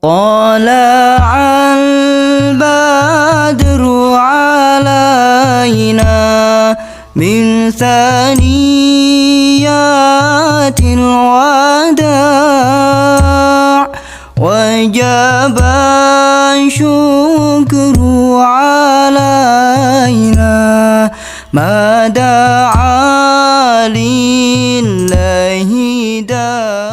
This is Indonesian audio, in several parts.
طلع البدر علينا من ثنيات الوداع وجب الشكر علينا ما دعا لله داع.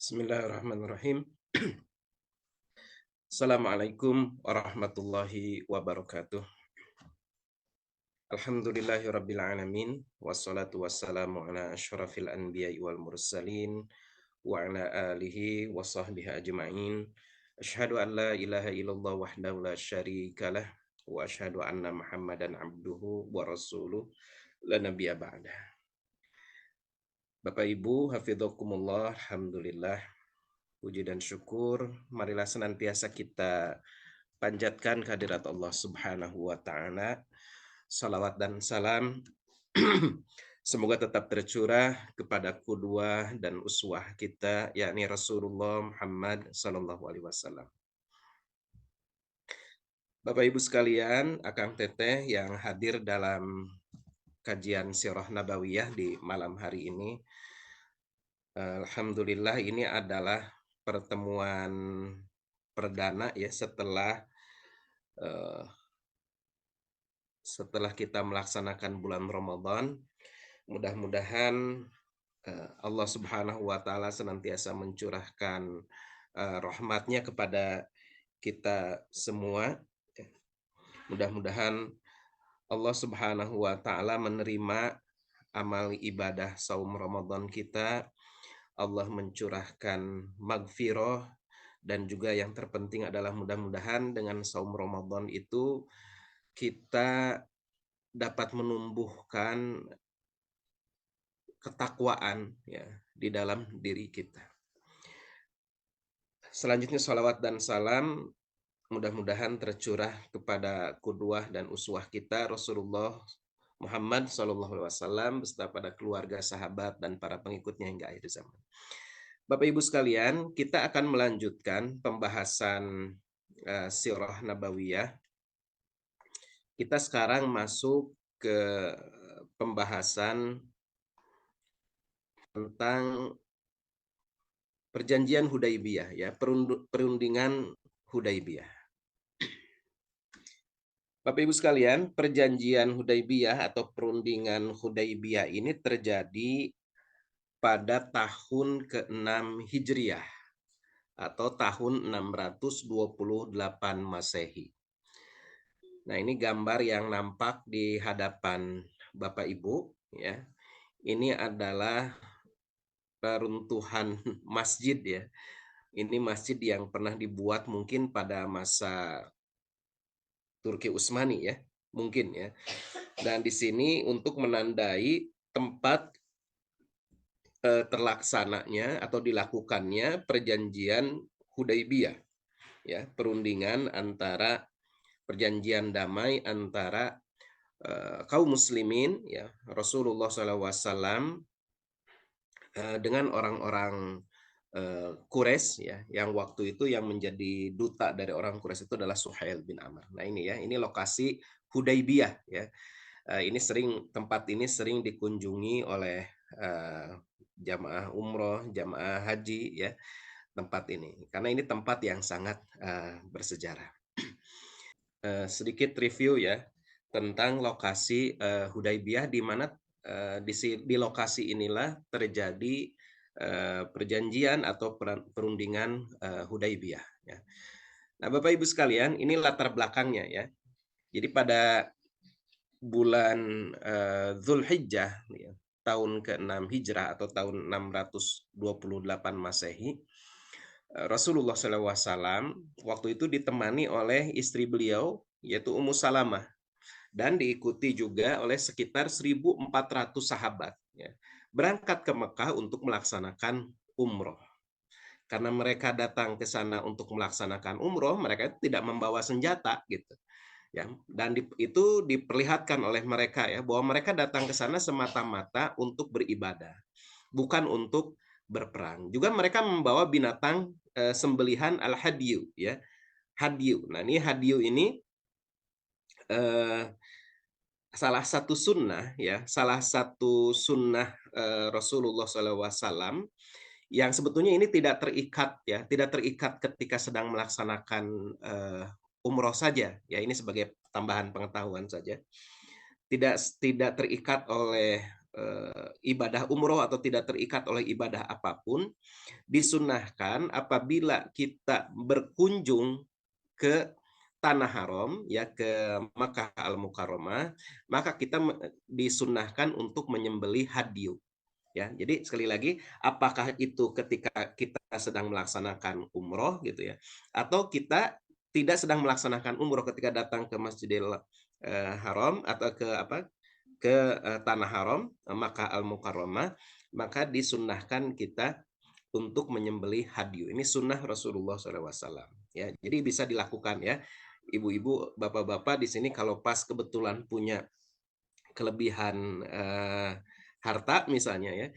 Bismillahirrahmanirrahim. Assalamualaikum warahmatullahi wabarakatuh. Alhamdulillahirabbil alamin wassalatu wassalamu ala asyrafil anbiya'i wal mursalin wa ala alihi wa sahbihi ajma'in. Asyhadu an la ilaha illallah wahdahu la syarikalah wa asyhadu anna Muhammadan abduhu wa rasuluh la nabiyya ba'dah. Bapak Ibu, hafidhakumullah, alhamdulillah. Puji dan syukur, marilah senantiasa kita panjatkan kehadirat Allah Subhanahu wa Ta'ala. Salawat dan salam semoga tetap tercurah kepada qudwah dan uswah kita, yakni Rasulullah Muhammad Sallallahu Alaihi Wasallam. Bapak Ibu sekalian, Akang Teteh yang hadir dalam kajian Sirah Nabawiyah di malam hari ini, alhamdulillah ini adalah pertemuan perdana ya setelah kita melaksanakan bulan Ramadan. Mudah-mudahan Allah Subhanahu wa Ta'ala senantiasa mencurahkan rahmatnya kepada kita semua. Mudah-mudahan Allah Subhanahu wa Ta'ala menerima amal ibadah saum Ramadan kita. Allah mencurahkan magfirah, dan juga yang terpenting adalah mudah-mudahan dengan saum Ramadan itu kita dapat menumbuhkan ketakwaan ya di dalam diri kita. Selanjutnya salawat dan salam mudah-mudahan tercurah kepada qudwah dan uswah kita Rasulullah Muhammad SAW beserta pada keluarga, sahabat, dan para pengikutnya hingga akhir zaman. Bapak Ibu sekalian, kita akan melanjutkan pembahasan Sirah Nabawiyah. Kita sekarang masuk ke pembahasan tentang perjanjian Hudaibiyah ya, perundingan Hudaibiyah. Bapak Ibu sekalian, perjanjian Hudaibiyah atau perundingan Hudaibiyah ini terjadi pada tahun ke-6 Hijriah atau tahun 628 Masehi. Nah, ini gambar yang nampak di hadapan Bapak Ibu ya. Ini adalah peruntuhan masjid ya. Ini masjid yang pernah dibuat mungkin pada masa Turki Utsmani ya, mungkin ya. Dan di sini untuk menandai tempat terlaksananya atau dilakukannya perjanjian Hudaibiyah ya, perundingan antara perjanjian damai antara kaum muslimin ya, Rasulullah SAW dengan orang-orang Quraisy ya, yang waktu itu yang menjadi duta dari orang Quraisy itu adalah Suhail bin Amr. Nah ini ya, ini lokasi Hudaibiyah ya. Tempat ini sering dikunjungi oleh jamaah umroh, jamaah haji ya, tempat ini karena ini tempat yang sangat bersejarah. Sedikit review ya tentang lokasi Hudaibiyah, di mana di lokasi inilah terjadi perjanjian atau perundingan Hudaibiyah ya. Nah, Bapak Ibu sekalian, ini latar belakangnya ya. Jadi pada bulan Dzulhijjah ya, tahun ke-6 Hijrah atau tahun 628 Masehi, Rasulullah SAW waktu itu ditemani oleh istri beliau yaitu Ummu Salamah dan diikuti juga oleh sekitar 1.400 sahabat ya, berangkat ke Mekah untuk melaksanakan umroh. Karena mereka datang ke sana untuk melaksanakan umroh, mereka tidak membawa senjata gitu. ya. Dan itu diperlihatkan oleh mereka ya, bahwa mereka datang ke sana semata-mata untuk beribadah, bukan untuk berperang. Juga mereka membawa binatang sembelihan al-hadyu ya. Hadyu. Nah, ini hadyu ini salah satu sunnah ya, salah satu sunnah Rasulullah SAW yang sebetulnya ini tidak terikat ya, tidak terikat ketika sedang melaksanakan umroh saja ya. Ini sebagai tambahan pengetahuan saja. Tidak terikat oleh ibadah umroh atau tidak terikat oleh ibadah apapun. Disunnahkan apabila kita berkunjung ke Tanah Haram ya, ke Makkah Al-Mukarramah, maka kita disunnahkan untuk menyembelih hadyu ya. Jadi sekali lagi, apakah itu ketika kita sedang melaksanakan umroh gitu ya, atau kita tidak sedang melaksanakan umroh ketika datang ke Masjidil Haram atau ke Tanah Haram Makkah Al-Mukarramah, maka disunnahkan kita untuk menyembelih hadyu. Ini sunnah Rasulullah SAW ya. Jadi bisa dilakukan ya, ibu-ibu, bapak-bapak di sini kalau pas kebetulan punya kelebihan harta misalnya ya,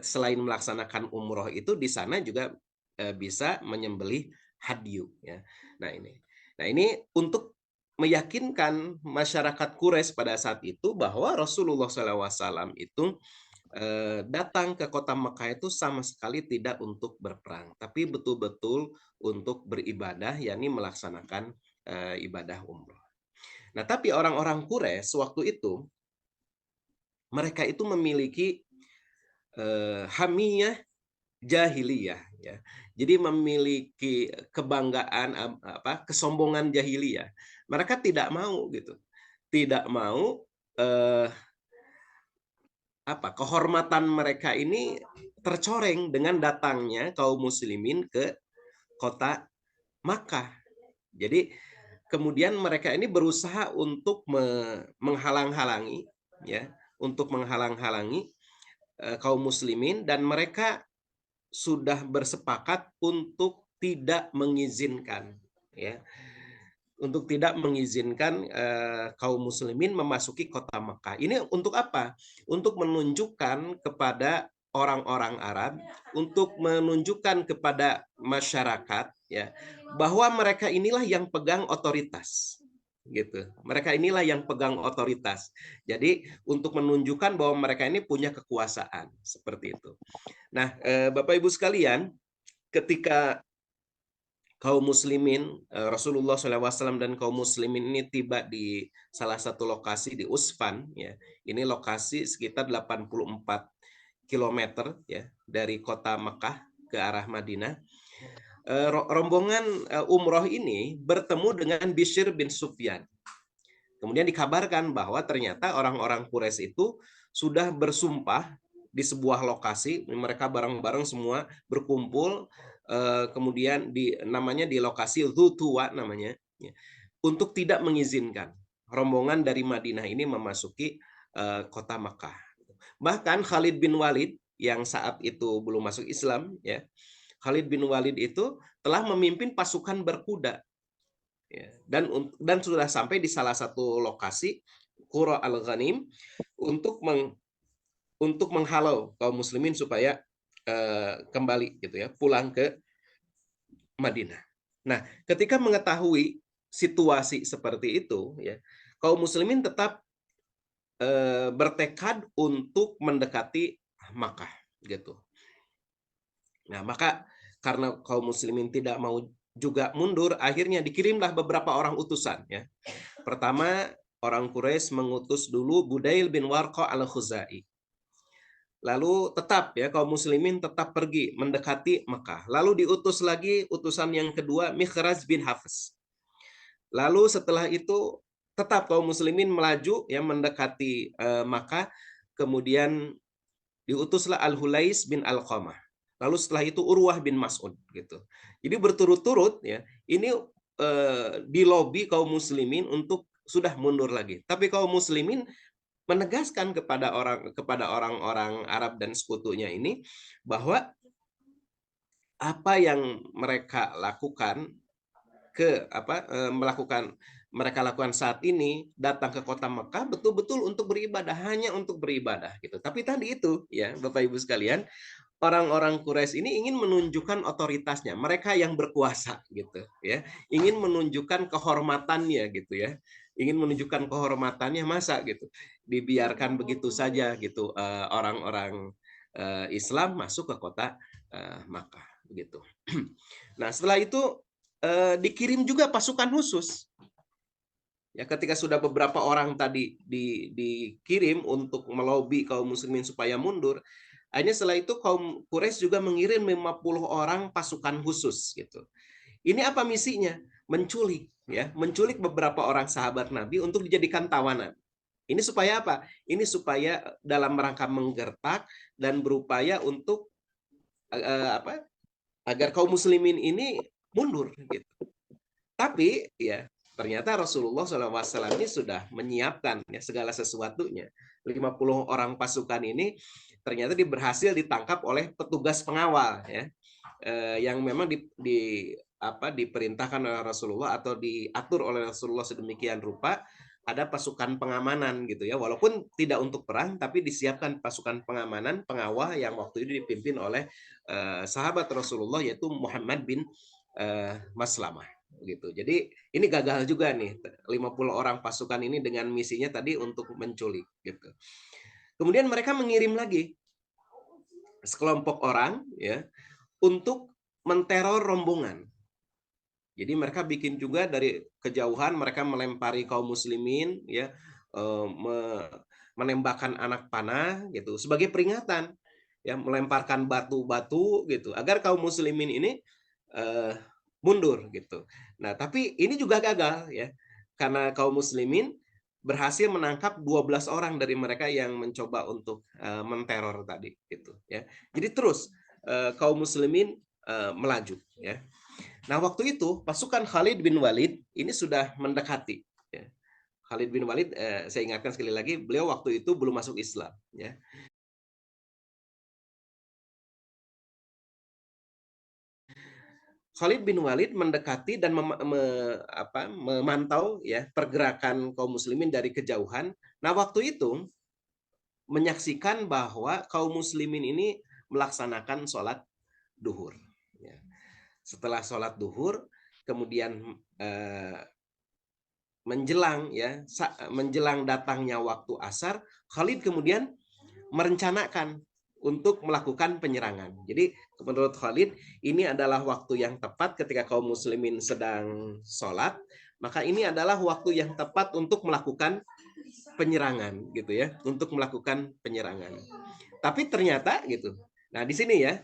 selain melaksanakan umroh itu di sana juga bisa menyembelih hadyu ya. Nah ini untuk meyakinkan masyarakat Quraisy pada saat itu bahwa Rasulullah SAW itu datang ke kota Mekah itu sama sekali tidak untuk berperang, tapi betul-betul untuk beribadah, yakni melaksanakan ibadah umroh. Nah, tapi orang-orang Quraisy waktu itu mereka itu memiliki hamiyah jahiliyah ya. Jadi memiliki kebanggaan kesombongan jahiliyah. Mereka tidak mau gitu. Tidak mau kehormatan mereka ini tercoreng dengan datangnya kaum muslimin ke kota Makkah. Jadi kemudian mereka ini berusaha untuk menghalang-halangi ya, untuk menghalang-halangi kaum muslimin, dan mereka sudah bersepakat untuk tidak mengizinkan ya, untuk tidak mengizinkan kaum muslimin memasuki kota Mekah. Ini untuk apa? Untuk menunjukkan kepada orang-orang Arab, untuk menunjukkan kepada masyarakat ya, bahwa mereka inilah yang pegang otoritas gitu. Mereka inilah yang pegang otoritas. Jadi untuk menunjukkan bahwa mereka ini punya kekuasaan seperti itu. Nah, Bapak Ibu sekalian, ketika kaum muslimin, Rasulullah SAW dan kaum muslimin ini tiba di salah satu lokasi di Usfan ya. Ini lokasi sekitar 84 km ya dari kota Mekah ke arah Madinah. Rombongan umroh ini bertemu dengan Bishr bin Sufyan. Kemudian dikabarkan bahwa ternyata orang-orang Quraisy itu sudah bersumpah di sebuah lokasi, mereka bareng-bareng semua berkumpul, kemudian namanya di lokasi Dzutuwa namanya, untuk tidak mengizinkan rombongan dari Madinah ini memasuki kota Makkah. Bahkan Khalid bin Walid yang saat itu belum masuk Islam ya, Khalid bin Walid itu telah memimpin pasukan berkuda ya, dan sudah sampai di salah satu lokasi Qura al-Ghanim untuk menghalau kaum muslimin supaya kembali gitu ya, pulang ke Madinah. Nah, ketika mengetahui situasi seperti itu ya, kaum muslimin tetap bertekad untuk mendekati Makkah gitu. Nah, maka karena kaum muslimin tidak mau juga mundur, akhirnya dikirimlah beberapa orang utusan ya. Pertama, orang Quraisy mengutus dulu Budail bin Warqa al-Khuzai. Lalu tetap ya, kaum muslimin tetap pergi mendekati Mekah. Lalu diutus lagi utusan yang kedua, Mikhraj bin Hafiz. Lalu setelah itu tetap kaum muslimin melaju ya mendekati Makkah. Kemudian diutuslah Al-Hulais bin Al-Qamah. Lalu setelah itu Urwah bin Mas'ud gitu. Jadi berturut-turut ya, ini di lobi kaum muslimin untuk sudah mundur lagi. Tapi kaum muslimin menegaskan kepada orang-orang Arab dan sekutunya ini bahwa apa yang mereka lakukan melakukan mereka lakukan saat ini, datang ke kota Mekah betul-betul untuk beribadah, hanya untuk beribadah gitu. Tapi tadi itu ya Bapak Ibu sekalian, orang-orang Quraisy ini ingin menunjukkan otoritasnya, mereka yang berkuasa gitu ya, ingin menunjukkan kehormatannya gitu ya, ingin menunjukkan kehormatannya, masa gitu dibiarkan begitu saja gitu orang-orang Islam masuk ke kota Makkah gitu. Nah setelah itu dikirim juga pasukan khusus. Ya, ketika sudah beberapa orang tadi dikirim untuk melobi kaum muslimin supaya mundur, akhirnya setelah itu kaum Quraisy juga mengirim 50 orang pasukan khusus gitu. Ini apa misinya? Menculik ya, menculik beberapa orang sahabat Nabi untuk dijadikan tawanan. Ini supaya apa? Ini supaya dalam rangka menggertak dan berupaya untuk apa? Agar kaum muslimin ini mundur gitu. Tapi ya ternyata Rasulullah SAW ini sudah menyiapkan ya segala sesuatunya. 50 orang pasukan ini ternyata berhasil ditangkap oleh petugas pengawal ya, yang memang diperintahkan oleh Rasulullah atau diatur oleh Rasulullah sedemikian rupa, ada pasukan pengamanan gitu ya, walaupun tidak untuk perang tapi disiapkan pasukan pengamanan pengawal yang waktu itu dipimpin oleh sahabat Rasulullah yaitu Muhammad bin Maslamah gitu. Jadi ini gagal juga nih 50 orang pasukan ini dengan misinya tadi untuk menculik gitu. Kemudian mereka mengirim lagi sekelompok orang ya untuk menteror rombongan. Jadi mereka bikin juga dari kejauhan, mereka melempari kaum muslimin ya, menembakkan anak panah gitu sebagai peringatan ya, melemparkan batu-batu gitu agar kaum muslimin ini mundur gitu. Nah, tapi ini juga gagal ya. Karena kaum muslimin berhasil menangkap 12 orang dari mereka yang mencoba untuk menteror tadi gitu ya. Jadi terus kaum muslimin melaju ya. Nah, waktu itu pasukan Khalid bin Walid ini sudah mendekati ya. Khalid bin Walid saya ingatkan sekali lagi, beliau waktu itu belum masuk Islam ya. Khalid bin Walid mendekati dan memantau ya pergerakan kaum muslimin dari kejauhan. Nah, waktu itu menyaksikan bahwa kaum muslimin ini melaksanakan sholat duhur. Ya. Setelah sholat duhur, kemudian menjelang datangnya waktu asar, Khalid kemudian merencanakan untuk melakukan penyerangan. Jadi menurut Khalid ini adalah waktu yang tepat ketika kaum muslimin sedang sholat, maka ini adalah waktu yang tepat untuk melakukan penyerangan gitu ya, untuk melakukan penyerangan. Tapi ternyata gitu. Nah, di sini ya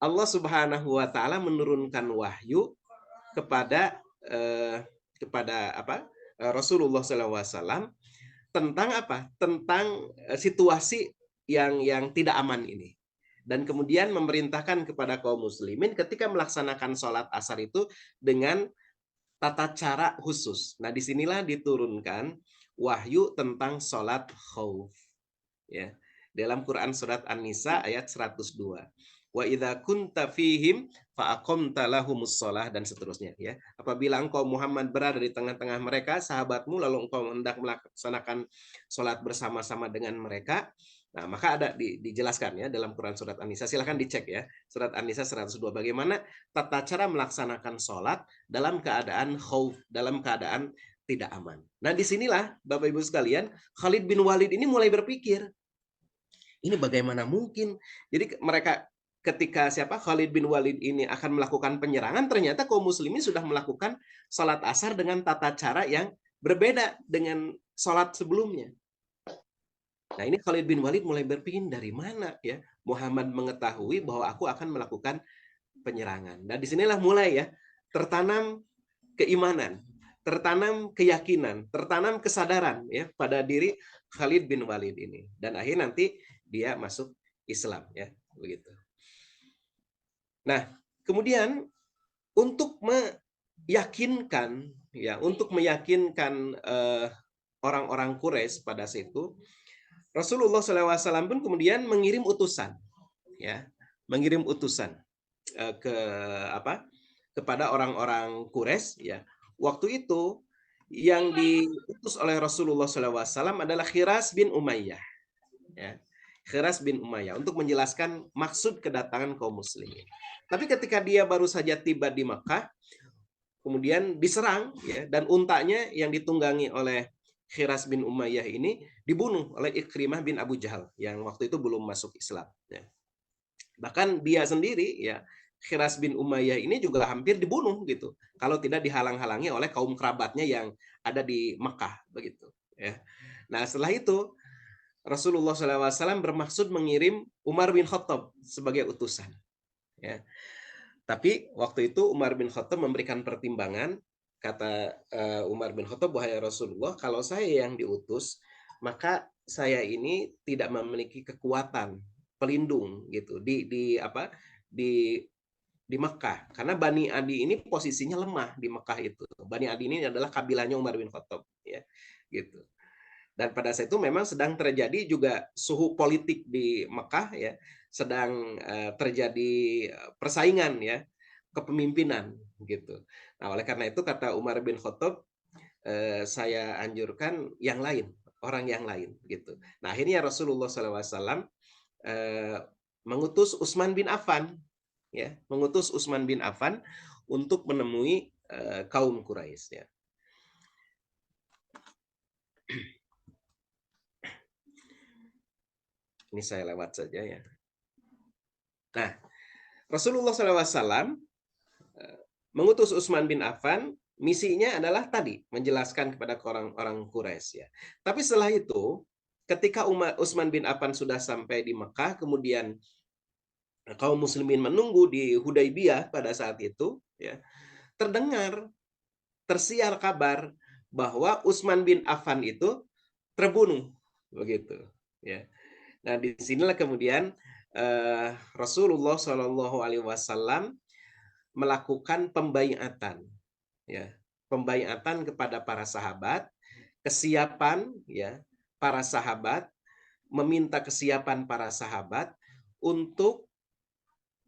Allah Subhanahu wa taala menurunkan wahyu kepada Rasulullah SAW tentang apa? Tentang situasi yang tidak aman ini. Dan kemudian memerintahkan kepada kaum muslimin ketika melaksanakan sholat asar itu dengan tata cara khusus. Nah, disinilah diturunkan wahyu tentang sholat khauf. Ya. Dalam Quran surat An-Nisa ayat 102. Wa idza kunta fihim fa aqamta lahumus shalah, dan seterusnya ya. Apabila engkau Muhammad berada di tengah-tengah mereka, sahabatmu, lalu engkau hendak melaksanakan salat bersama-sama dengan mereka, nah maka ada dijelaskan ya dalam Quran surat An-Nisa, silahkan dicek ya. Surat An-Nisa 102 bagaimana tata cara melaksanakan salat dalam keadaan khauf, dalam keadaan tidak aman. Nah, disinilah Bapak Ibu sekalian, Khalid bin Walid ini mulai berpikir, ini bagaimana mungkin? Jadi mereka ketika Khalid bin Walid ini akan melakukan penyerangan, ternyata kaum muslimin sudah melakukan sholat asar dengan tata cara yang berbeda dengan sholat sebelumnya. Nah, ini Khalid bin Walid mulai berpikir, dari mana ya Muhammad mengetahui bahwa aku akan melakukan penyerangan. Nah, disinilah mulai ya tertanam keimanan, tertanam keyakinan, tertanam kesadaran ya pada diri Khalid bin Walid ini, dan akhirnya nanti dia masuk Islam ya begitu. Nah, kemudian untuk meyakinkan orang-orang Quraisy pada saat itu, Rasulullah SAW pun kemudian mengirim utusan kepada orang-orang Quraisy ya. Waktu itu yang diutus oleh Rasulullah SAW adalah Khiras bin Umayyah. Ya. Khiras bin Umayyah untuk menjelaskan maksud kedatangan kaum muslimin. Tapi ketika dia baru saja tiba di Mekah, kemudian diserang ya, dan untanya yang ditunggangi oleh Khiras bin Umayyah ini dibunuh oleh Ikrimah bin Abu Jahal yang waktu itu belum masuk Islam. Ya. Bahkan dia sendiri ya, Khiras bin Umayyah ini juga hampir dibunuh gitu, kalau tidak dihalang-halangi oleh kaum kerabatnya yang ada di Mekah begitu. Ya. Nah setelah itu Rasulullah SAW bermaksud mengirim Umar bin Khattab sebagai utusan. Ya. Tapi waktu itu Umar bin Khattab memberikan pertimbangan, kata Umar bin Khattab, wahai Rasulullah, kalau saya yang diutus, maka saya ini tidak memiliki kekuatan pelindung gitu di di Mekah, karena Bani Adi ini posisinya lemah di Mekah itu. Bani Adi ini adalah kabilahnya Umar bin Khattab, ya, gitu. Dan pada saat itu memang sedang terjadi juga suhu politik di Mekah ya, sedang terjadi persaingan ya, kepemimpinan gitu. Nah, oleh karena itu kata Umar bin Khattab, saya anjurkan yang lain, orang yang lain gitu. Nah, akhirnya Rasulullah SAW mengutus Utsman bin Affan ya, mengutus Utsman bin Affan untuk menemui kaum Quraisy ya. Ini saya lewat saja ya. Nah, Rasulullah SAW mengutus Utsman bin Affan, misinya adalah tadi menjelaskan kepada orang-orang Quraisy ya. Tapi setelah itu, ketika Utsman bin Affan sudah sampai di Mekah, kemudian kaum muslimin menunggu di Hudaybiyah pada saat itu ya, tersiar kabar bahwa Utsman bin Affan itu terbunuh begitu ya. Nah, disinilah kemudian Rasulullah SAW melakukan pembaiatan ya, pembaiatan kepada para sahabat, kesiapan ya para sahabat, meminta kesiapan para sahabat untuk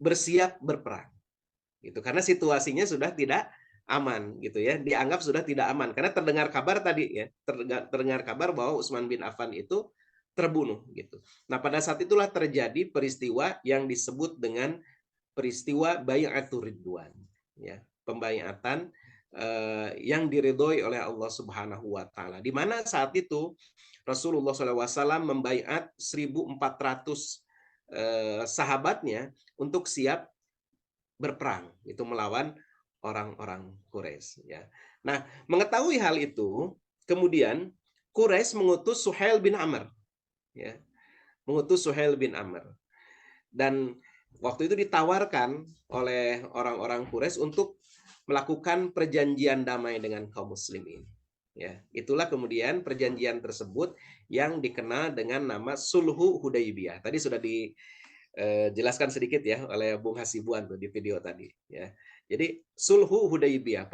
bersiap berperang gitu, karena situasinya sudah tidak aman gitu ya, dianggap sudah tidak aman karena terdengar kabar tadi ya, terdengar kabar bahwa Utsman bin Affan itu terbunuh gitu. Nah, pada saat itulah terjadi peristiwa yang disebut dengan peristiwa Bai'atur Ridwan ya, pembaiatan yang diridhoi oleh Allah Subhanahu wa taala, di mana saat itu Rasulullah SAW membaiat 1.400 sahabatnya untuk siap berperang itu melawan orang-orang Quraisy ya. Nah, mengetahui hal itu, kemudian Quraisy mengutus Suhail bin Amr ya. Mengutus Suhail bin Amr. Dan waktu itu ditawarkan oleh orang-orang Quraisy untuk melakukan perjanjian damai dengan kaum muslimin. Ya, itulah kemudian perjanjian tersebut yang dikenal dengan nama Sulhu Hudaybiyah. Tadi sudah dijelaskan sedikit ya oleh Bung Hasibuan tuh di video tadi ya. Jadi Sulhu Hudaybiyah,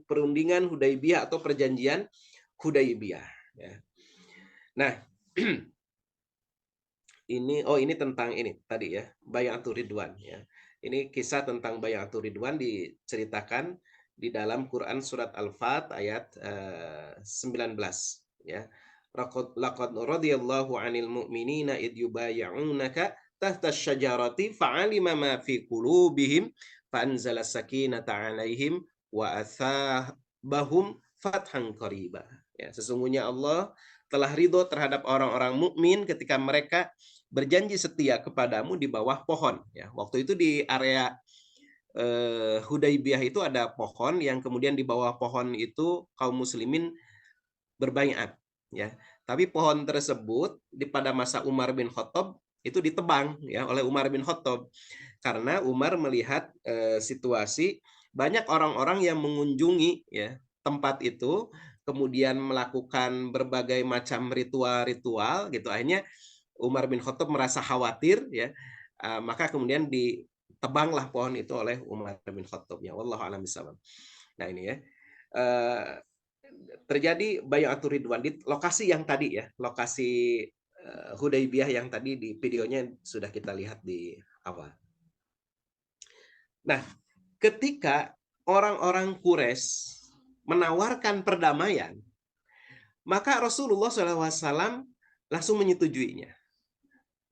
perundingan Hudaybiyah atau perjanjian Hudaybiyah ya. Nah, ini tentang ini tadi ya, Bai'atur Ridwan ya. Ini kisah tentang Bai'atur Ridwan diceritakan di dalam Quran surat Al-Fat ayat 19 ya. Laqad radiyallahu 'anil mu'minina id yubayyi'unaka tahta asy-syajarati fa'alima ma fi qulubihim fanzala sakinata 'alaihim wa athabahum fathan qariba. Ya, sesungguhnya Allah telah ridho terhadap orang-orang mukmin ketika mereka berjanji setia kepadamu di bawah pohon ya. Waktu itu di area Hudaybiyah itu ada pohon yang kemudian di bawah pohon itu kaum muslimin berbaiat ya. Tapi pohon tersebut pada masa Umar bin Khattab itu ditebang ya oleh Umar bin Khattab karena Umar melihat situasi banyak orang-orang yang mengunjungi ya tempat itu, kemudian melakukan berbagai macam ritual-ritual gitu. Akhirnya Umar bin Khattab merasa khawatir ya, maka kemudian ditebanglah pohon itu oleh Umar bin Khattab ya. Wallahu a'lam bishawab. Nah, ini ya. Terjadi Bai'atur Ridwan di lokasi yang tadi ya, lokasi Hudaybiyah yang tadi di videonya sudah kita lihat di awal. Nah, ketika orang-orang Quraisy menawarkan perdamaian, maka Rasulullah SAW langsung menyetujuinya.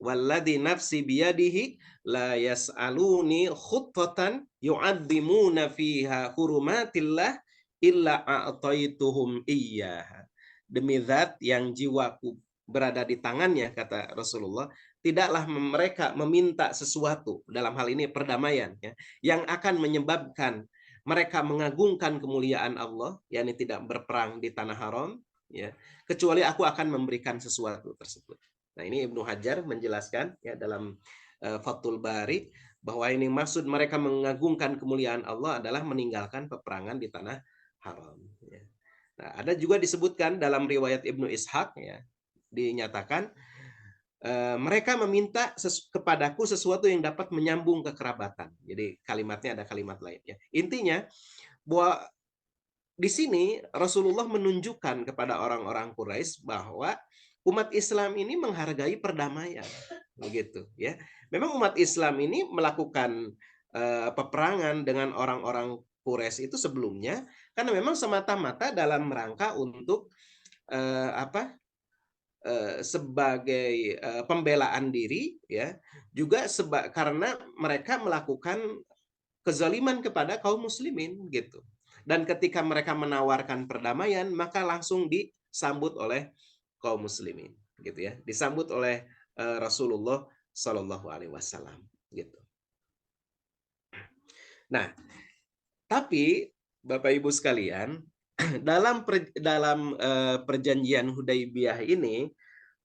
Walladzi nafsi biyadihi la yas'aluni khuttatan yu'adzimuna fiha hurumatillah illa a'taituhum iyyaha. Demi zat yang jiwaku berada di tangannya, kata Rasulullah, tidaklah mereka meminta sesuatu, dalam hal ini perdamaian, ya, yang akan menyebabkan mereka mengagungkan kemuliaan Allah, yakni tidak berperang di tanah haram, ya, kecuali aku akan memberikan sesuatu tersebut. Nah, ini Ibnu Hajar menjelaskan ya dalam Fathul Bari bahwa ini maksud mereka mengagungkan kemuliaan Allah adalah meninggalkan peperangan di tanah haram. Ya. Nah, ada juga disebutkan dalam riwayat Ibnu Ishaq, ya, dinyatakan mereka meminta kepadaku sesuatu yang dapat menyambung kekerabatan. Jadi kalimatnya ada kalimat lain. Ya. Intinya bahwa di sini Rasulullah menunjukkan kepada orang-orang Quraisy bahwa umat Islam ini menghargai perdamaian, begitu ya. Memang umat Islam ini melakukan peperangan dengan orang-orang Quraisy itu sebelumnya karena memang semata-mata dalam rangka untuk sebagai pembelaan diri, ya, juga karena mereka melakukan kezaliman kepada kaum muslimin, gitu. Dan ketika mereka menawarkan perdamaian, maka langsung disambut oleh kaum muslimin, gitu ya, disambut oleh Rasulullah Shallallahu Alaihi Wasallam, gitu. Nah, tapi Bapak Ibu sekalian, dalam perjanjian Hudaibiyah ini,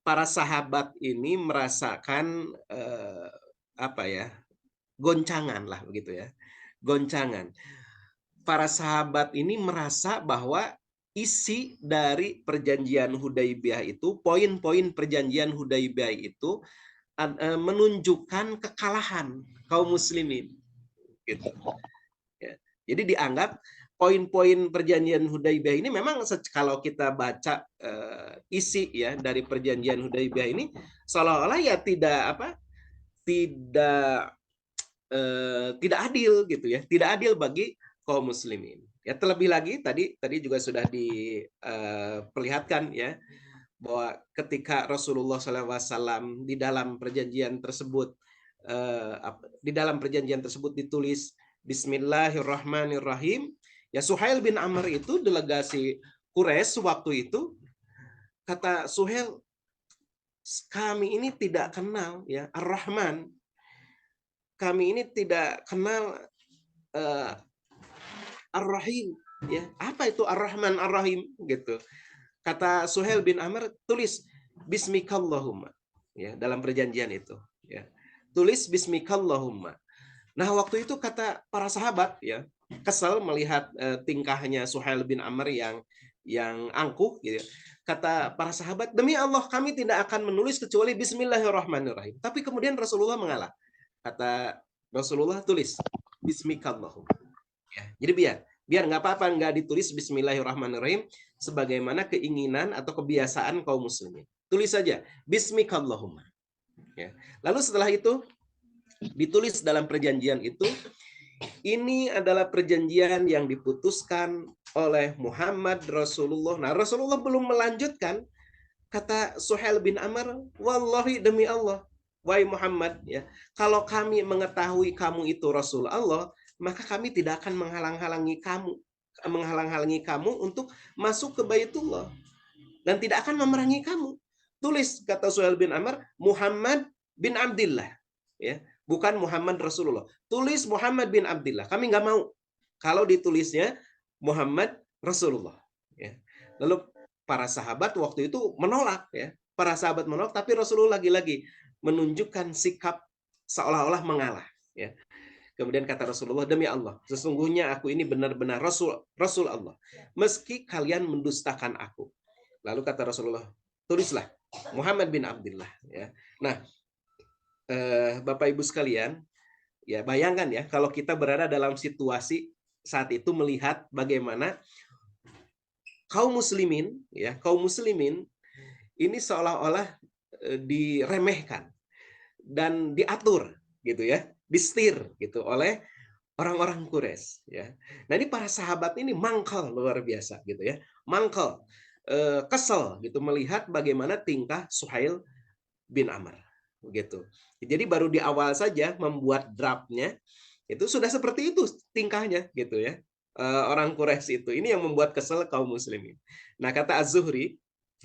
para sahabat ini merasakan goncangan lah, begitu ya, goncangan. Para sahabat ini merasa bahwa isi dari perjanjian Hudaibiyah itu, poin-poin perjanjian Hudaibiyah itu menunjukkan kekalahan kaum muslimin, gitu. Ya. Jadi dianggap poin-poin perjanjian Hudaibiyah ini memang kalau kita baca isi ya dari perjanjian Hudaibiyah ini seolah-olah ya tidak adil, gitu ya, tidak adil bagi kaum muslimin. Ya, terlebih lagi tadi juga sudah diperlihatkan ya bahwa ketika Rasulullah SAW di dalam perjanjian tersebut ditulis Bismillahirrahmanirrahim, ya, Suhail bin Amr itu delegasi Quraisy waktu itu, kata Suhail, kami ini tidak kenal ya Ar-Rahman, kami ini tidak kenal Ar-Rahim, ya, apa itu Ar-Rahman Ar-Rahim, gitu. Kata Suhail bin Amr, tulis Bismikallahumma, ya, dalam perjanjian itu, ya, tulis Bismikallahumma. Nah, waktu itu kata para sahabat, ya, kesal melihat tingkahnya Suhail bin Amr yang angkuh, gitu. Kata para sahabat, demi Allah kami tidak akan menulis kecuali Bismillahirrahmanirrahim. Tapi kemudian Rasulullah mengalah. Kata Rasulullah, tulis Bismikallahumma. Ya, jadi biar nggak apa-apa nggak ditulis Bismillahirrahmanirrahim sebagaimana keinginan atau kebiasaan kaum muslimin. Tulis saja Bismikallahumma. Ya. Lalu setelah itu ditulis dalam perjanjian itu, ini adalah perjanjian yang diputuskan oleh Muhammad Rasulullah. Nah, Rasulullah belum melanjutkan, kata Suhail bin Amr, wallahi demi Allah, wahai Muhammad, ya, kalau kami mengetahui kamu itu Rasul Allah, maka kami tidak akan menghalang-halangi kamu untuk masuk ke Baitullah dan tidak akan memerangi kamu. Tulis, kata Suhail bin Amr, Muhammad bin Abdillah, ya, bukan Muhammad Rasulullah. Tulis Muhammad bin Abdillah. Kami nggak mau kalau ditulisnya Muhammad Rasulullah. Ya. Lalu para sahabat waktu itu menolak, ya. Para sahabat menolak, tapi Rasulullah lagi-lagi menunjukkan sikap seolah-olah mengalah, ya. Kemudian kata Rasulullah, demi Allah, sesungguhnya aku ini benar-benar Rasul Allah, meski kalian mendustakan aku. Lalu kata Rasulullah, tulislah Muhammad bin Abdullah. Ya. Nah, Bapak Ibu sekalian, ya bayangkan ya, kalau kita berada dalam situasi saat itu melihat bagaimana kaum muslimin ini seolah-olah diremehkan dan diatur, gitu ya, disetir gitu oleh orang-orang Quraisy ya. Nah, ini para sahabat ini mangkal luar biasa gitu ya. Mangkal, kesel gitu melihat bagaimana tingkah Suhail bin Amr begitu. Jadi baru di awal saja membuat draftnya itu sudah seperti itu tingkahnya gitu ya. Orang Quraisy itu ini yang membuat kesel kaum muslimin. Nah, kata Az-Zuhri,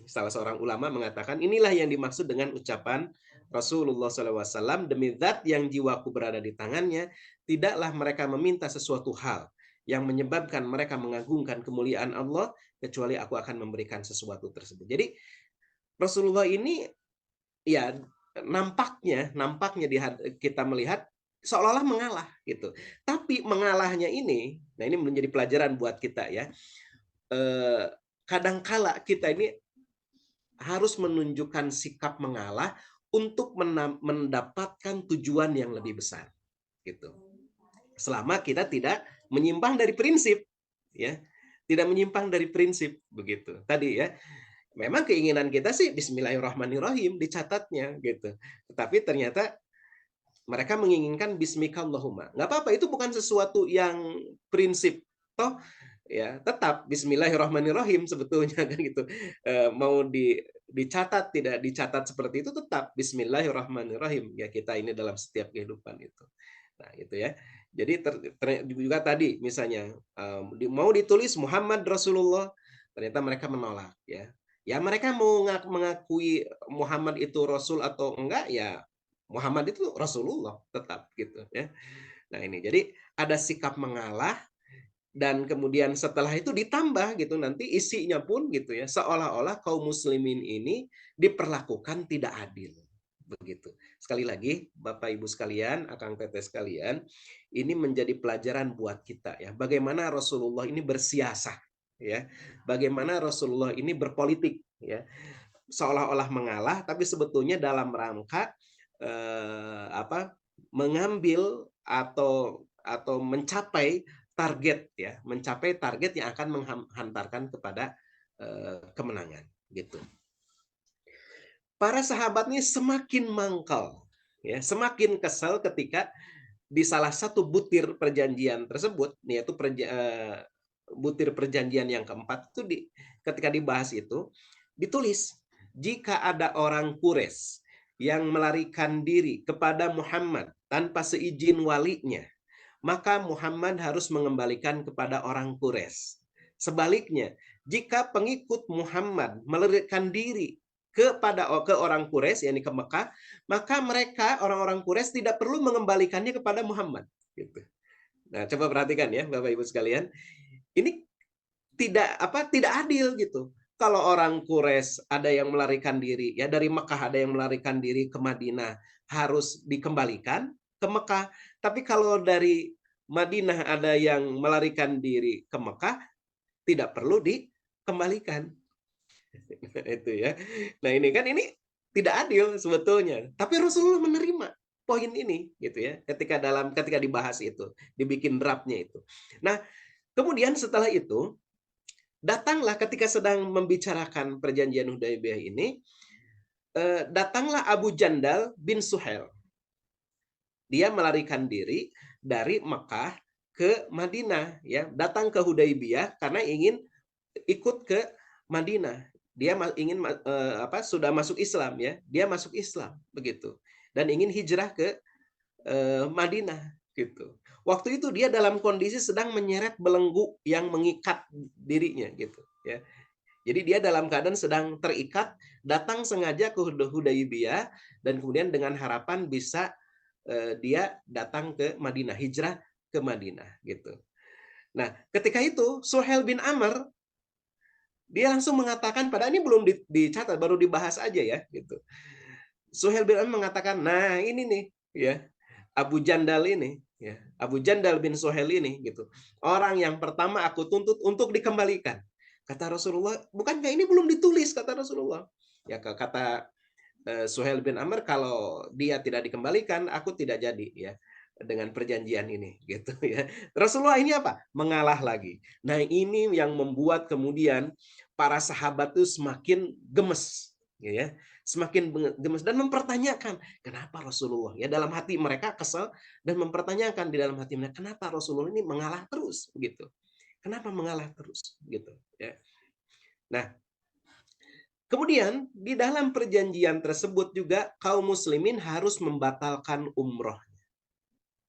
salah seorang ulama mengatakan inilah yang dimaksud dengan ucapan Rasulullah SAW, demi zat yang jiwaku berada di tangannya, tidaklah mereka meminta sesuatu hal yang menyebabkan mereka mengagungkan kemuliaan Allah, kecuali aku akan memberikan sesuatu tersebut. Jadi Rasulullah ini ya nampaknya kita melihat seolah-olah mengalah gitu. Tapi mengalahnya ini, nah ini menjadi pelajaran buat kita ya. Kadangkala kita ini harus menunjukkan sikap mengalah untuk mendapatkan tujuan yang lebih besar gitu. Selama kita tidak menyimpang dari prinsip ya. Tidak menyimpang dari prinsip begitu. Tadi ya. Memang keinginan kita sih Bismillahirrahmanirrahim dicatatnya gitu. Tetapi ternyata mereka menginginkan Bismikallahumma. Nggak apa-apa, itu bukan sesuatu yang prinsip. Toh ya tetap Bismillahirrahmanirrahim sebetulnya kan gitu. Mau dicatat tidak dicatat seperti itu tetap Bismillahirrahmanirrahim. Ya kita ini dalam setiap kehidupan itu. Nah itu ya. Jadi juga tadi misalnya mau ditulis Muhammad Rasulullah, ternyata mereka menolak ya. Ya mereka mau mengakui Muhammad itu Rasul atau enggak ya Muhammad itu Rasulullah tetap gitu ya. Nah ini jadi ada sikap mengalah dan kemudian setelah itu ditambah gitu nanti isinya pun gitu ya seolah-olah kaum muslimin ini diperlakukan tidak adil begitu. Sekali lagi Bapak Ibu sekalian, Akang Teteh sekalian, ini menjadi pelajaran buat kita ya. Bagaimana Rasulullah ini bersiasat ya. Bagaimana Rasulullah ini berpolitik ya. Seolah-olah mengalah tapi sebetulnya dalam rangka mengambil atau mencapai target ya, mencapai target yang akan menghantarkan kepada kemenangan gitu. Para sahabat ini semakin mangkal ya, semakin kesal ketika di salah satu butir perjanjian tersebut, yaitu butir perjanjian yang keempat itu ketika dibahas itu ditulis jika ada orang Quraisy yang melarikan diri kepada Muhammad tanpa seizin walinya, maka Muhammad harus mengembalikan kepada orang Quraisy. Sebaliknya, jika pengikut Muhammad melarikan diri ke orang Quraisy, yakni ke Mekah, maka mereka orang-orang Quraisy tidak perlu mengembalikannya kepada Muhammad. Gitu. Nah, coba perhatikan ya, Bapak Ibu sekalian, ini tidak adil gitu. Kalau orang Quraisy ada yang melarikan diri ya dari Mekah, ada yang melarikan diri ke Madinah, harus dikembalikan ke Mekah. Tapi kalau dari Madinah ada yang melarikan diri ke Mekah, tidak perlu dikembalikan. Itu ya. Nah, ini tidak adil sebetulnya. Tapi Rasulullah menerima poin ini gitu ya. Ketika dibahas itu, dibikin draftnya itu. Nah, kemudian setelah itu datanglah ketika sedang membicarakan perjanjian Hudaybiyah ini, datanglah Abu Jandal bin Suhail. Dia melarikan diri dari Mekah ke Madinah, ya, datang ke Hudaybiyah karena ingin ikut ke Madinah. Dia ingin sudah masuk Islam ya, dia masuk Islam begitu dan ingin hijrah ke Madinah gitu. Waktu itu dia dalam kondisi sedang menyeret belenggu yang mengikat dirinya gitu ya. Jadi dia dalam keadaan sedang terikat, datang sengaja ke Hudaybiyah dan kemudian dengan harapan bisa dia datang ke Madinah, hijrah ke Madinah gitu. Nah, ketika itu Suhail bin Amr dia langsung mengatakan, padahal ini belum dicatat, baru dibahas aja ya gitu. Suhail bin Amr mengatakan, nah ini nih ya, Abu Jandal ini, ya, Abu Jandal bin Suhail ini, gitu. Orang yang pertama aku tuntut untuk dikembalikan. Kata Rasulullah, bukankah ini belum ditulis? Kata Rasulullah. Ya, kata Suhail bin Amr, kalau dia tidak dikembalikan, aku tidak jadi, ya, dengan perjanjian ini, gitu ya. Rasulullah ini apa? Mengalah lagi. Nah, ini yang membuat kemudian para sahabat itu semakin gemes, ya, semakin gemes dan mempertanyakan kenapa Rasulullah, ya dalam hati mereka kesal dan mempertanyakan di dalam hati mereka kenapa Rasulullah ini mengalah terus begitu, kenapa mengalah terus gitu ya. Nah, kemudian di dalam perjanjian tersebut juga kaum muslimin harus membatalkan umroh.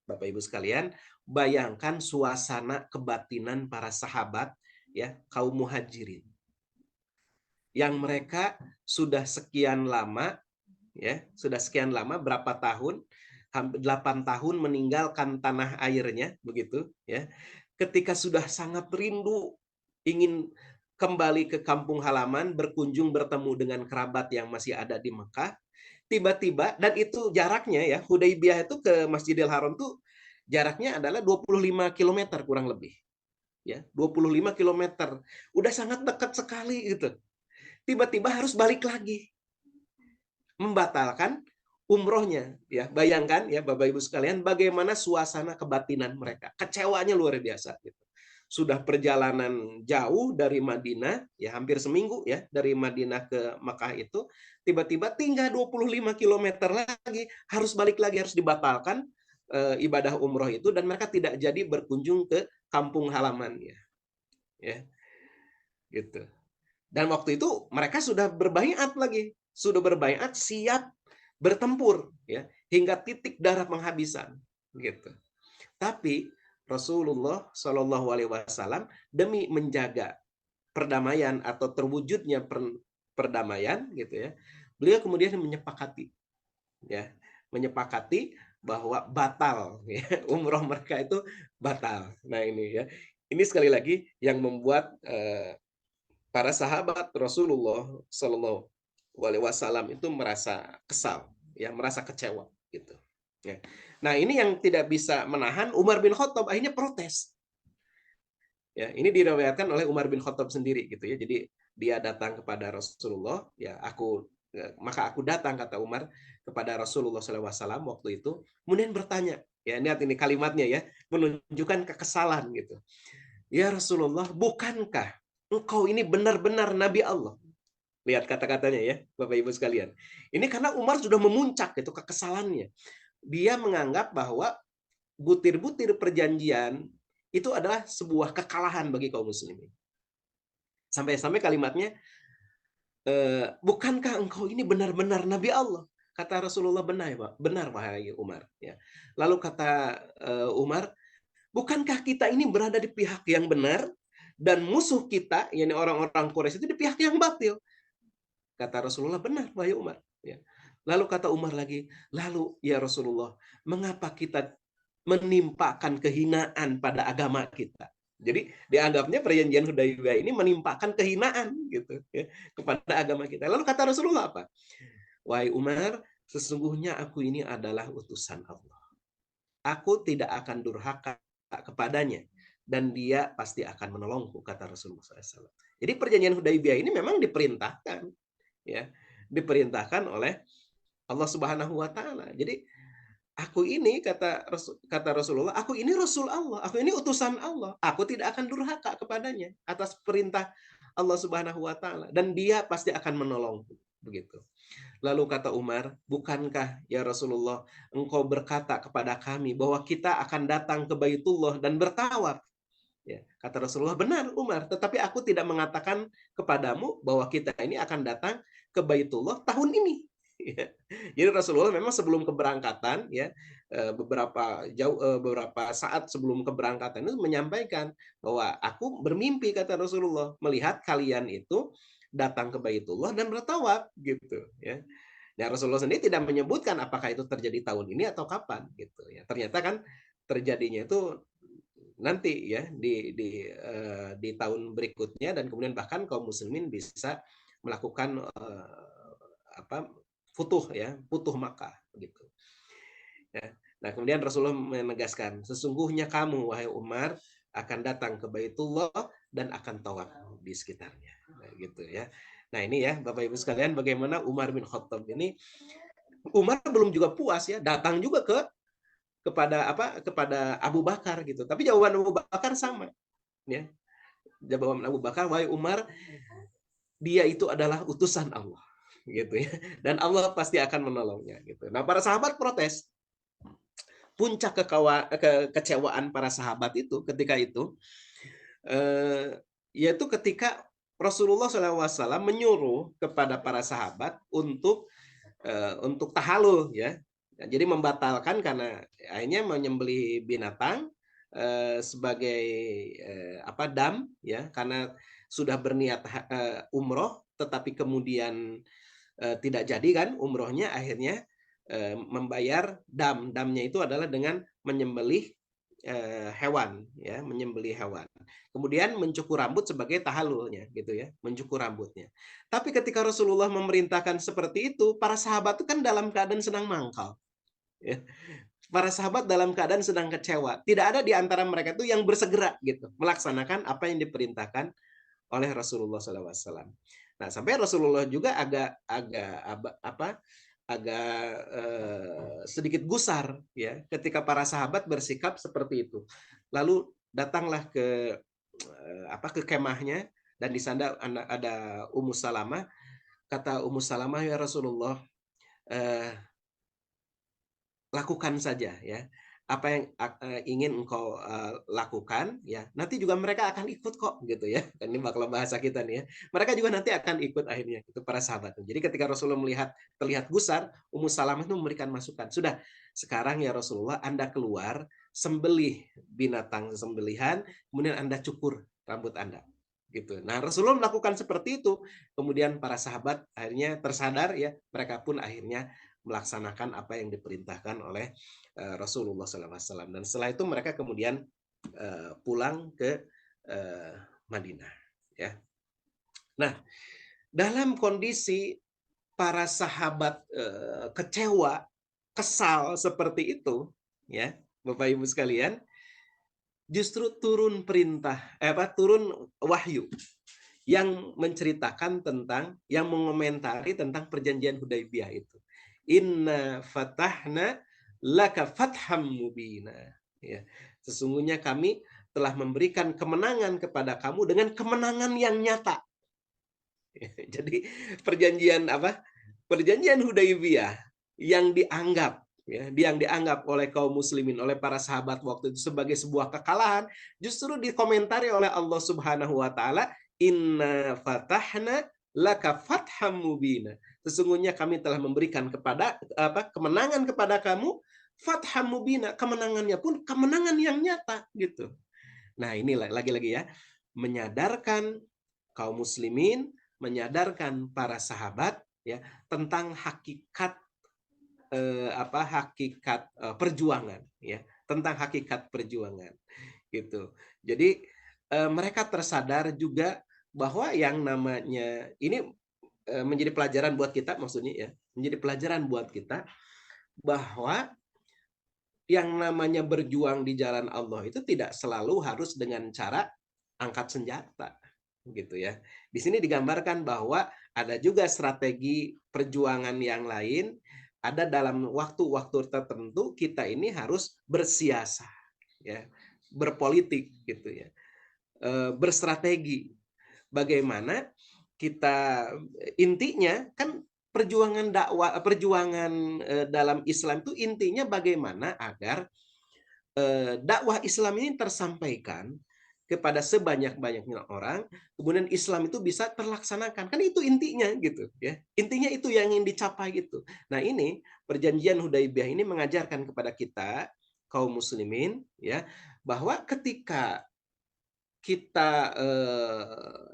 Bapak Ibu sekalian, bayangkan suasana kebatinan para sahabat ya, kaum muhajirin yang mereka sudah sekian lama ya, sudah sekian lama berapa tahun, hampir 8 tahun meninggalkan tanah airnya begitu ya. Ketika sudah sangat rindu ingin kembali ke kampung halaman, berkunjung bertemu dengan kerabat yang masih ada di Mekah, tiba-tiba dan itu jaraknya ya, Hudaybiyah itu ke Masjidil Haram tuh jaraknya adalah 25 kilometer kurang lebih. Ya, 25 kilometer. Udah sangat dekat sekali gitu. Tiba-tiba harus balik lagi. Membatalkan umrohnya ya. Bayangkan ya Bapak Ibu sekalian bagaimana suasana kebatinan mereka. Kecewanya luar biasa gitu. Sudah perjalanan jauh dari Madinah ya, hampir seminggu ya, dari Madinah ke Mekah itu, tiba-tiba tinggal 25 kilometer lagi, harus balik lagi, harus dibatalkan ibadah umroh itu dan mereka tidak jadi berkunjung ke kampung halamannya ya gitu. Dan waktu itu mereka sudah berbaiat lagi, sudah berbaiat siap bertempur ya hingga titik darah penghabisan gitu. Tapi Rasulullah Shallallahu Alaihi Wasallam demi menjaga perdamaian atau terwujudnya perdamaian gitu ya, beliau kemudian menyepakati ya, menyepakati bahwa batal ya, umroh mereka itu batal. Nah ini ya, ini sekali lagi yang membuat para sahabat Rasulullah Shallallahu Alaihi Wasallam itu merasa kesal, ya merasa kecewa gitu. Ya. Nah ini yang tidak bisa menahan Umar bin Khattab akhirnya protes. Ya ini diriwayatkan oleh Umar bin Khattab sendiri gitu ya. Jadi dia datang kepada Rasulullah, ya maka aku datang kata Umar kepada Rasulullah SAW waktu itu, kemudian bertanya, ya lihat ini kalimatnya ya, menunjukkan kekesalan gitu. Ya Rasulullah, bukankah engkau ini benar-benar Nabi Allah? Lihat kata-katanya ya, Bapak Ibu sekalian. Ini karena Umar sudah memuncak itu kekesalannya. Dia menganggap bahwa butir-butir perjanjian itu adalah sebuah kekalahan bagi kaum muslimin. Sampai-sampai kalimatnya, bukankah engkau ini benar-benar Nabi Allah? Kata Rasulullah, benar wahai Umar. Ya. Lalu kata Umar, bukankah kita ini berada di pihak yang benar dan musuh kita, yakni orang-orang Quraisy itu di pihak yang batil? Kata Rasulullah, benar wahai Umar. Ya. Lalu kata Umar lagi, lalu ya Rasulullah, mengapa kita menimpakan kehinaan pada agama kita? Jadi dianggapnya perjanjian Hudaybiyah ini menimpakan kehinaan gitu ya, kepada agama kita. Lalu kata Rasulullah apa? Wahai Umar, sesungguhnya aku ini adalah utusan Allah. Aku tidak akan durhaka kepadanya dan dia pasti akan menolongku, kata Rasulullah SAW. Jadi perjanjian Hudaybiyah ini memang diperintahkan, ya, diperintahkan oleh Allah Subhanahu Wa Taala. Jadi aku ini kata Rasulullah, aku ini Rasul Allah, aku ini utusan Allah, aku tidak akan durhaka kepadanya atas perintah Allah Subhanahu Wa Taala dan dia pasti akan menolongku, begitu. Lalu kata Umar, bukankah ya Rasulullah engkau berkata kepada kami bahwa kita akan datang ke Baitullah dan bertawaf? Ya, kata Rasulullah, benar Umar, tetapi aku tidak mengatakan kepadamu bahwa kita ini akan datang ke Baitullah tahun ini. Jadi Rasulullah memang sebelum keberangkatan ya beberapa saat sebelum keberangkatan itu menyampaikan bahwa aku bermimpi, kata Rasulullah, melihat kalian itu datang ke Baitullah dan bertawaf gitu ya. Nah, Rasulullah sendiri tidak menyebutkan apakah itu terjadi tahun ini atau kapan gitu ya. Ternyata kan terjadinya itu nanti ya di tahun berikutnya dan kemudian bahkan kaum muslimin bisa melakukan futuh Makkah gitu. Ya. Nah, kemudian Rasulullah menegaskan, sesungguhnya kamu wahai Umar akan datang ke Baitullah dan akan tawaf di sekitarnya. Nah, gitu ya. Nah, ini ya Bapak Ibu sekalian bagaimana Umar bin Khattab ini, Umar belum juga puas ya, datang juga kepada Abu Bakar gitu. Tapi jawaban Abu Bakar sama ya. Jawaban Abu Bakar, wahai Umar, dia itu adalah utusan Allah. gitu ya. Dan Allah pasti akan menolongnya gitu. Nah, para sahabat protes. Puncak kekecewaan para sahabat itu ketika itu yaitu ketika Rasulullah SAW menyuruh kepada para sahabat untuk tahalul ya. Jadi membatalkan karena akhirnya menyembelih binatang sebagai dam ya, karena sudah berniat umroh tetapi kemudian tidak jadi kan umrohnya, akhirnya membayar damnya itu adalah dengan menyembelih hewan ya, menyembelih hewan. Kemudian mencukur rambut sebagai tahallulnya gitu ya, mencukur rambutnya. Tapi ketika Rasulullah memerintahkan seperti itu, para sahabat itu kan dalam keadaan sedang mangkal. Ya. Para sahabat dalam keadaan sedang kecewa. Tidak ada di antara mereka itu yang bersegera gitu melaksanakan apa yang diperintahkan oleh Rasulullah SAW. Nah, sampai Rasulullah juga agak sedikit gusar ya ketika para sahabat bersikap seperti itu. Lalu datanglah ke kemahnya, dan di sana ada Ummu Salamah. Kata Ummu Salamah, ya Rasulullah, lakukan saja ya apa yang ingin engkau lakukan ya, nanti juga mereka akan ikut kok gitu ya. Ini bakal bahasa kita nih ya, mereka juga nanti akan ikut akhirnya itu para sahabat. Jadi ketika Rasulullah terlihat gusar, Ummu Salamah itu memberikan masukan, sudah sekarang ya Rasulullah, Anda keluar sembelih binatang sembelihan, kemudian Anda cukur rambut Anda gitu. Nah, Rasulullah melakukan seperti itu, kemudian para sahabat akhirnya tersadar ya, mereka pun akhirnya melaksanakan apa yang diperintahkan oleh Rasulullah SAW. Dan setelah itu mereka kemudian pulang ke Madinah. Ya. Nah, dalam kondisi para sahabat kecewa, kesal seperti itu, ya, Bapak Ibu sekalian, justru turun wahyu yang menceritakan tentang, yang mengomentari tentang perjanjian Hudaibiyah itu. Inna fatahna laka fatham mubina. Ya, sesungguhnya kami telah memberikan kemenangan kepada kamu dengan kemenangan yang nyata. Ya, jadi perjanjian Hudaibiyah yang dianggap oleh kaum muslimin, oleh para sahabat waktu itu sebagai sebuah kekalahan, justru dikomentari oleh Allah Subhanahu wa taala, inna fatahna laka fatham mubina. Sesungguhnya kami telah memberikan kemenangan kepada kamu, fatham mubina, kemenangannya pun kemenangan yang nyata gitu. Nah, inilah lagi-lagi ya, menyadarkan kaum muslimin, menyadarkan para sahabat ya tentang hakikat perjuangan ya, tentang hakikat perjuangan gitu. Jadi mereka tersadar juga bahwa yang namanya ini menjadi pelajaran buat kita, maksudnya ya, menjadi pelajaran buat kita bahwa yang namanya berjuang di jalan Allah itu tidak selalu harus dengan cara angkat senjata gitu ya. Di sini digambarkan bahwa ada juga strategi perjuangan yang lain, ada dalam waktu-waktu tertentu kita ini harus bersiasat ya, berpolitik gitu ya, berstrategi. Bagaimana kita, intinya kan perjuangan dalam Islam itu intinya bagaimana agar dakwah Islam ini tersampaikan kepada sebanyak-banyaknya orang, kemudian Islam itu bisa terlaksanakan. Kan itu intinya gitu ya. Intinya itu yang ingin dicapai gitu. Nah, ini perjanjian Hudaibiyah ini mengajarkan kepada kita kaum muslimin ya, bahwa ketika kita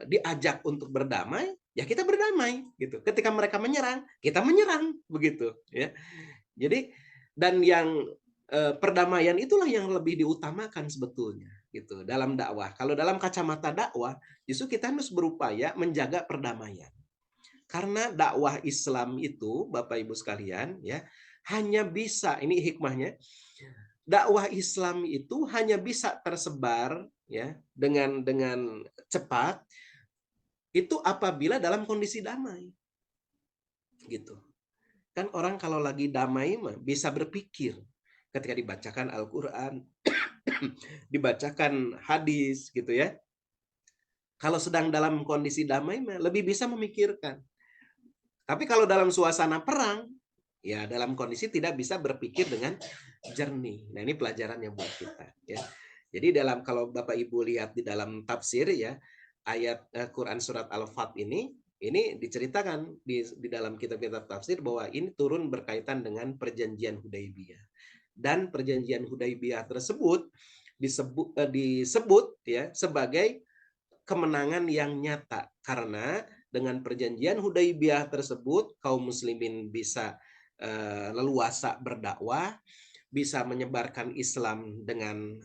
diajak untuk berdamai, ya kita berdamai gitu. Ketika mereka menyerang, kita menyerang begitu ya. Jadi dan yang perdamaian itulah yang lebih diutamakan sebetulnya gitu dalam dakwah. Kalau dalam kacamata dakwah, justru kita harus berupaya menjaga perdamaian. Karena dakwah Islam itu, Bapak Ibu sekalian, ya, hanya bisa, ini hikmahnya, dakwah Islam itu hanya bisa tersebar ya dengan cepat itu apabila dalam kondisi damai. Gitu. Kan orang kalau lagi damai mah bisa berpikir. Ketika dibacakan Al-Qur'an, dibacakan hadis gitu ya. Kalau sedang dalam kondisi damai mah lebih bisa memikirkan. Tapi kalau dalam suasana perang, ya dalam kondisi tidak bisa berpikir dengan jernih. Nah, ini pelajarannya buat kita ya. Jadi kalau Bapak Ibu lihat di dalam tafsir ya, ayat Quran surat Al-Fat ini diceritakan di dalam kitab-kitab tafsir bahwa ini turun berkaitan dengan perjanjian Hudaibiyah. Dan perjanjian Hudaibiyah tersebut disebut ya sebagai kemenangan yang nyata, karena dengan perjanjian Hudaibiyah tersebut kaum muslimin bisa leluasa berdakwah, bisa menyebarkan Islam dengan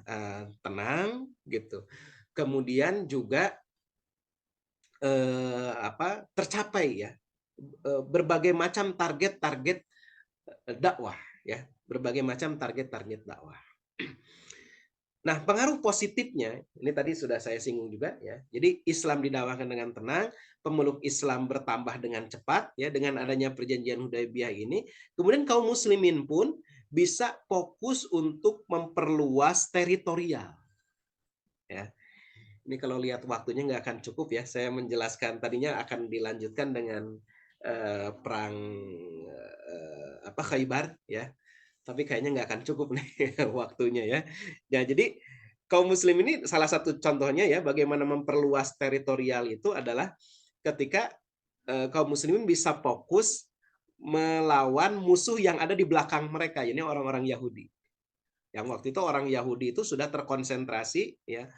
tenang gitu. Kemudian juga tercapai ya berbagai macam target-target dakwah ya, berbagai macam target-target dakwah. Nah, pengaruh positifnya ini tadi sudah saya singgung juga ya. Jadi Islam didakwakan dengan tenang, pemeluk Islam bertambah dengan cepat ya dengan adanya perjanjian Hudaibiyah ini. Kemudian kaum muslimin pun bisa fokus untuk memperluas teritorial. Ya. Ini kalau lihat waktunya nggak akan cukup ya. Saya menjelaskan tadinya akan dilanjutkan dengan perang Khaybar ya. Tapi kayaknya nggak akan cukup nih waktunya ya. Ya, jadi kaum muslim ini salah satu contohnya ya bagaimana memperluas teritorial itu adalah ketika kaum muslimin bisa fokus melawan musuh yang ada di belakang mereka, ini orang-orang Yahudi. Yang waktu itu orang Yahudi itu sudah terkonsentrasi ya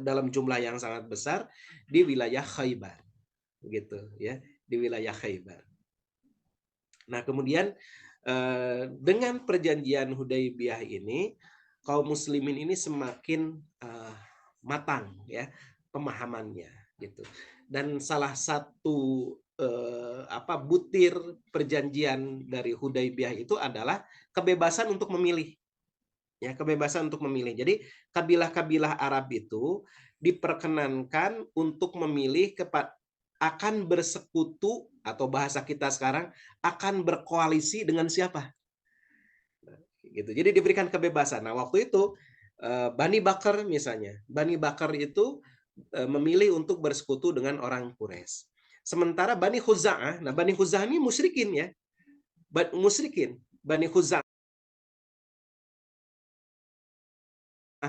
dalam jumlah yang sangat besar di wilayah Khaybar, gitu ya, di wilayah Khaybar. Nah, kemudian dengan perjanjian Hudaibiyah ini kaum muslimin ini semakin matang ya pemahamannya gitu. Dan salah satu butir perjanjian dari Hudaibiyah itu adalah kebebasan untuk memilih. Ya, kebebasan untuk memilih. Jadi kabilah-kabilah Arab itu diperkenankan untuk memilih akan bersekutu atau bahasa kita sekarang akan berkoalisi dengan siapa. Gitu. Jadi diberikan kebebasan. Nah, waktu itu Bani Bakar misalnya. Bani Bakar itu memilih untuk bersekutu dengan orang Quraisy. Sementara Bani Khuza'ah, nah Bani Khuza'ah ini musyrikin ya. Musyrikin. Bani Khuza'ah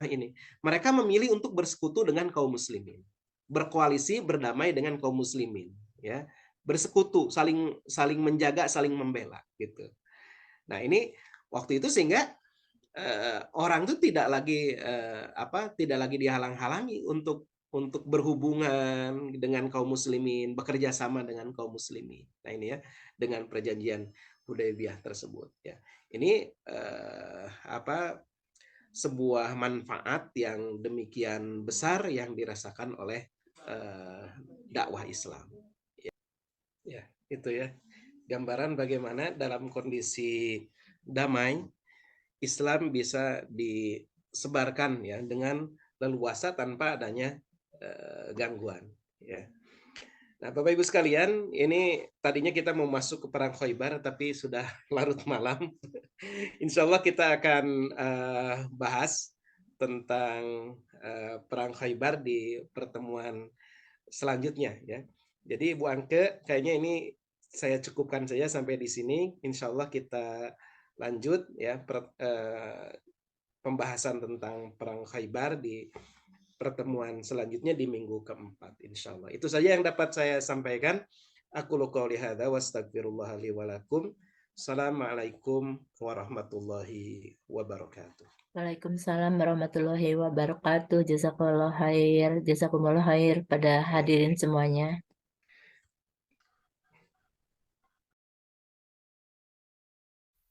ini. Mereka memilih untuk bersekutu dengan kaum muslimin. Berkoalisi, berdamai dengan kaum muslimin, ya. Bersekutu, saling menjaga, saling membela gitu. Nah, ini waktu itu sehingga orang itu tidak lagi dihalang-halangi untuk berhubungan dengan kaum muslimin, bekerja sama dengan kaum muslimin. Nah, ini ya dengan perjanjian Hudaibiyah tersebut ya. Ini sebuah manfaat yang demikian besar yang dirasakan oleh dakwah Islam. Ya, itu ya gambaran bagaimana dalam kondisi damai Islam bisa disebarkan ya dengan leluasa tanpa adanya gangguan ya. Nah, Bapak Ibu sekalian, ini tadinya kita mau masuk ke perang Khaybar tapi sudah larut malam. Insya Allah kita akan bahas tentang perang Khaybar di pertemuan selanjutnya ya. Jadi Bu Angke, kayaknya ini saya cukupkan saja sampai di sini. Insya Allah kita lanjut ya pembahasan tentang perang Khaybar di pertemuan selanjutnya di minggu keempat, insya Allah. Itu saja yang dapat saya sampaikan. Aku qouli hadza wa astaghfirullah li wa lakum. Assalamualaikum warahmatullahi wabarakatuh. Waalaikumsalam warahmatullahi wabarakatuh. Jazakallah khair, jazakumullah khair pada hadirin semuanya.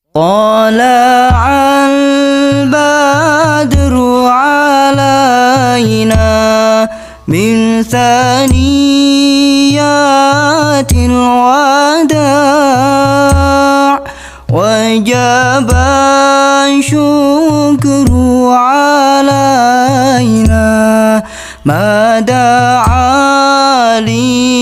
طلع البدر علينا من ثنيات الوداع وجب الشكر علينا ما دعا لي